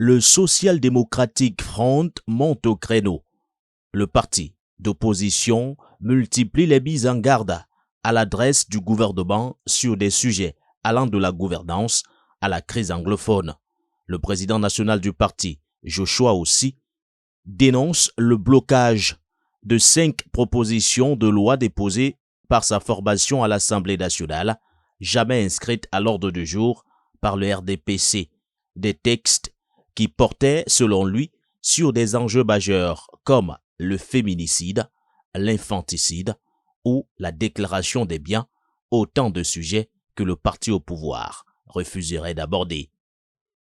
le Social-Démocratic Front monte au créneau. Le parti d'opposition multiplie les mises en garde à l'adresse du gouvernement sur des sujets allant de la gouvernance à la crise anglophone. Le président national du parti, Joshua Osih, dénonce le blocage de 5 propositions de loi déposées par sa formation à l'Assemblée nationale, jamais inscrites à l'ordre du jour par le RDPC, des textes qui portaient, selon lui, sur des enjeux majeurs comme le féminicide, l'infanticide ou la déclaration des biens, autant de sujets que le parti au pouvoir refuserait d'aborder.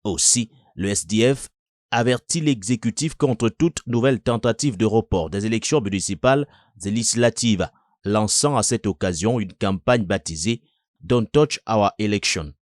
Aussi, le SDF avertit l'exécutif contre toute nouvelle tentative de report des élections municipales et législatives, lançant à cette occasion une campagne baptisée « Don't Touch Our Election ».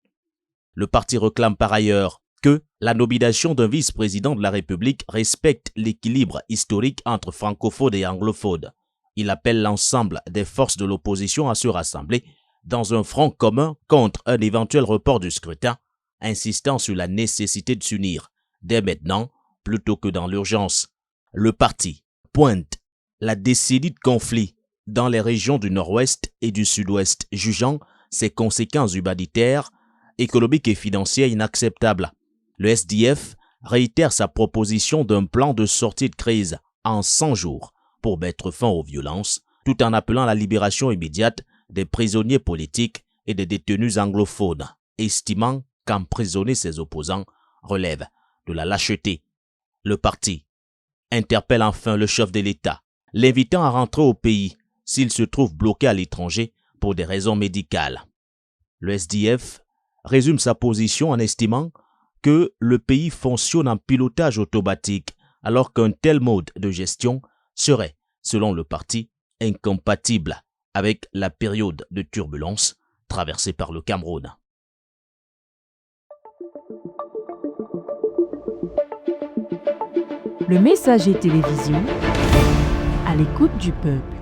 Le parti réclame par ailleurs que la nomination d'un vice-président de la République respecte l'équilibre historique entre francophones et anglophones. Il appelle l'ensemble des forces de l'opposition à se rassembler dans un front commun contre un éventuel report du scrutin, insistant sur la nécessité de s'unir dès maintenant plutôt que dans l'urgence. Le parti pointe la décennie de conflits dans les régions du Nord-Ouest et du Sud-Ouest, jugeant ses conséquences humanitaires, économiques et financières inacceptables. Le SDF réitère sa proposition d'un plan de sortie de crise en 100 jours pour mettre fin aux violences, tout en appelant à la libération immédiate des prisonniers politiques et des détenus anglophones, estimant qu'emprisonner ses opposants relève de la lâcheté. Le parti interpelle enfin le chef de l'État, l'invitant à rentrer au pays s'il se trouve bloqué à l'étranger pour des raisons médicales. Le SDF résume sa position en estimant que le pays fonctionne en pilotage automatique alors qu'un tel mode de gestion serait, selon le parti, incompatible avec la période de turbulence traversée par le Cameroun. Le Messager télévision, à l'écoute du peuple.